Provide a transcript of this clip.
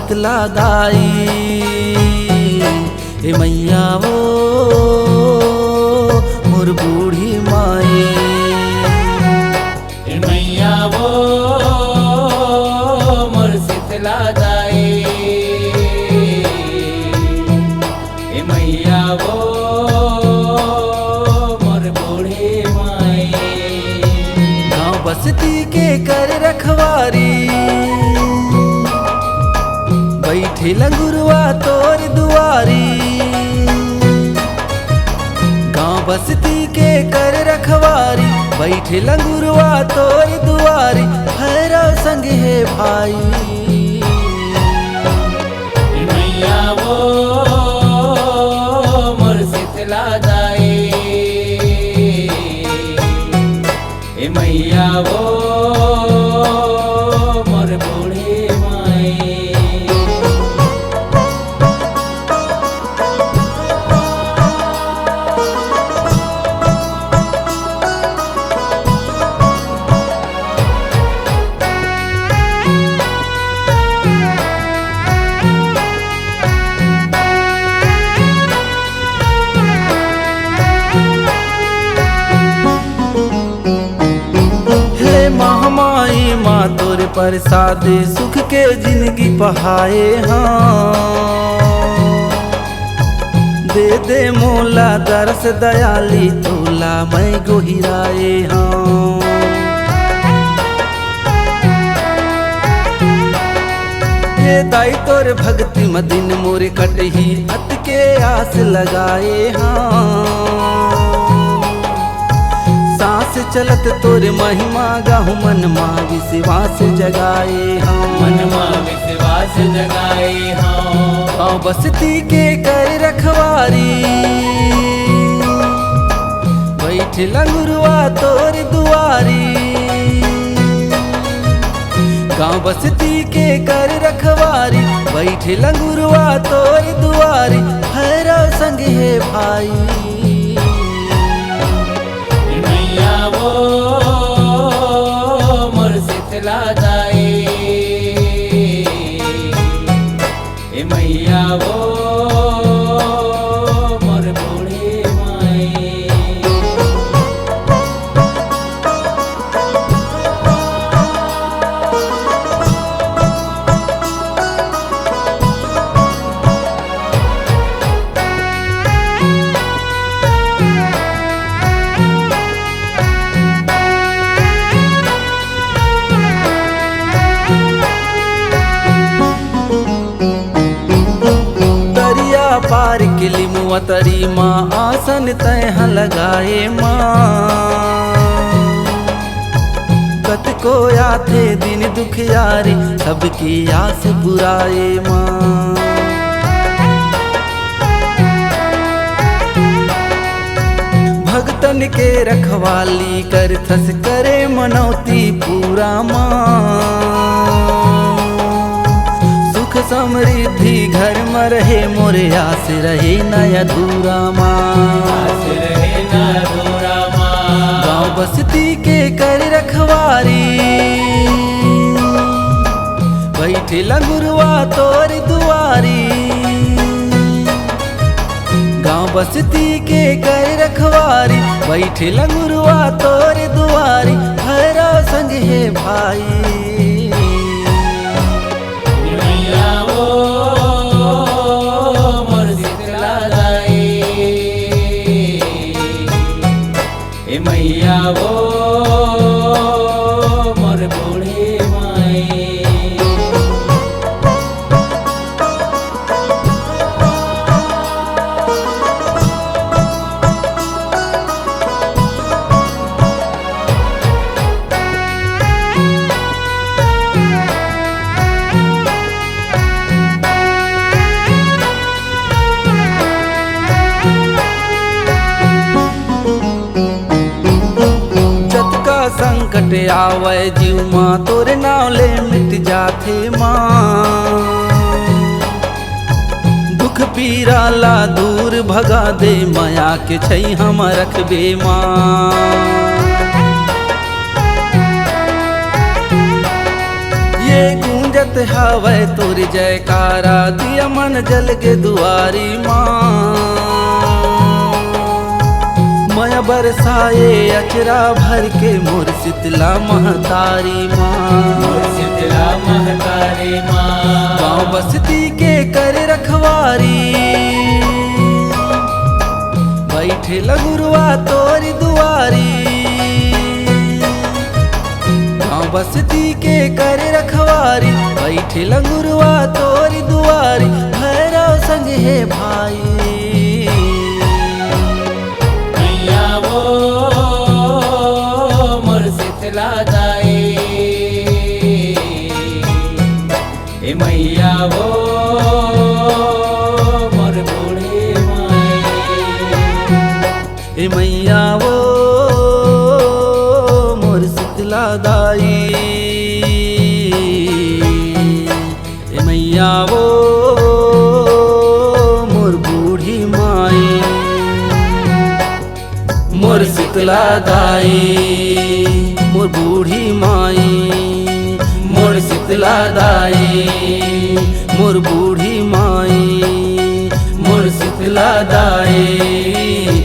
शीतला दाई ए मैया वो मोर बूढ़ी माई। ए मैया वो मोर शीतला दाई। ए मैया वो मोर बूढ़ी माई। गाँव बस्ती के कर रखवारी बैठे लंगुरवा तोर दुआरी। गाँव बस्ती के कर रखवारी बैठे लंगुरवा तोर दुआरी। भैरव संग है भाई ए मैया वो मोर शीतला दाई। ए मैया वो मोर बूढ़ी माई। महामाई माँ तोरे प्रसाद सुख के जिंदगी पहाए हाँ। दे दे मोला दरस दयाली तोला मैं गोहिराए हाँ। ये दाई तोरे भक्ति मदिन मोरे कटही अत के आस लगाए हाँ। सांस चलत तोरे महिमा गाहु मन माँ विश्वास जगाए हाँ। मन माँ विश्वास जगाए हाँ। गाँव बस्ती के कर रखवारी बैठ लंगुरवा तोर दुआरी। गाँव बस्ती के कर रखवारी बैठ लंगुरवा तोर दुआरी। भैरव संग है भाई वो मोर शीतला दाई। ए मैया वो मोर बूढ़ी माई। पार के लिमुआ तरी माँ आसन तह लगाए माँ। कत को आथे दिन दुखियारी सबकी आस बुराए माँ। भगतन के रखवाली कर थस करे मनौती पूरा माँ। सुख समृद्धि घर में रहे मोरे आस रहे न अधूरा माँ। आस रहे न अधूरा माँ। गाँव बस्ती के कर रखवारी बैठे लंगुरवा तोर दुआरी। गाँव बस्ती के कर रखवारी बैठे लंगुरवा तोर दुआरी। भैरव संग है भाई ए मैया वो मोर बूढ़ी माई। संकट आवे जीव माँ तोरे नाव ले मिट जाथे माँ। दुख पीरा ला दूर भगा दे माया के छै हम रखबे माँ। ये गूंज गूंजत हवे तोर जयकारा, दिया मन जल के दुआरी माँ। माया बरसाए अचरा भर के मोर शीतला महतारी माँ। मोर शीतला महतारी माँ। गाँव बस्ती के कर रखवारी, बैठे लगुरुआ तोरी दुआरी। गाँव बस्ती के कर रखवारी, बैठे लगुरुआ तोरी दुआरी। भैरव संग है भाई, मैया वो मोर शीतला दाई। ए मैया वो मोर बूढ़ी माई। ए मैया वो मोर शीतला दाई। ए मैया वो मोर बूढ़ी माई। मोर शीतला दाई मोर बूढ़ी माई। मोर शीतला दाई मोर बूढ़ी माई। मोर शीतला दाई।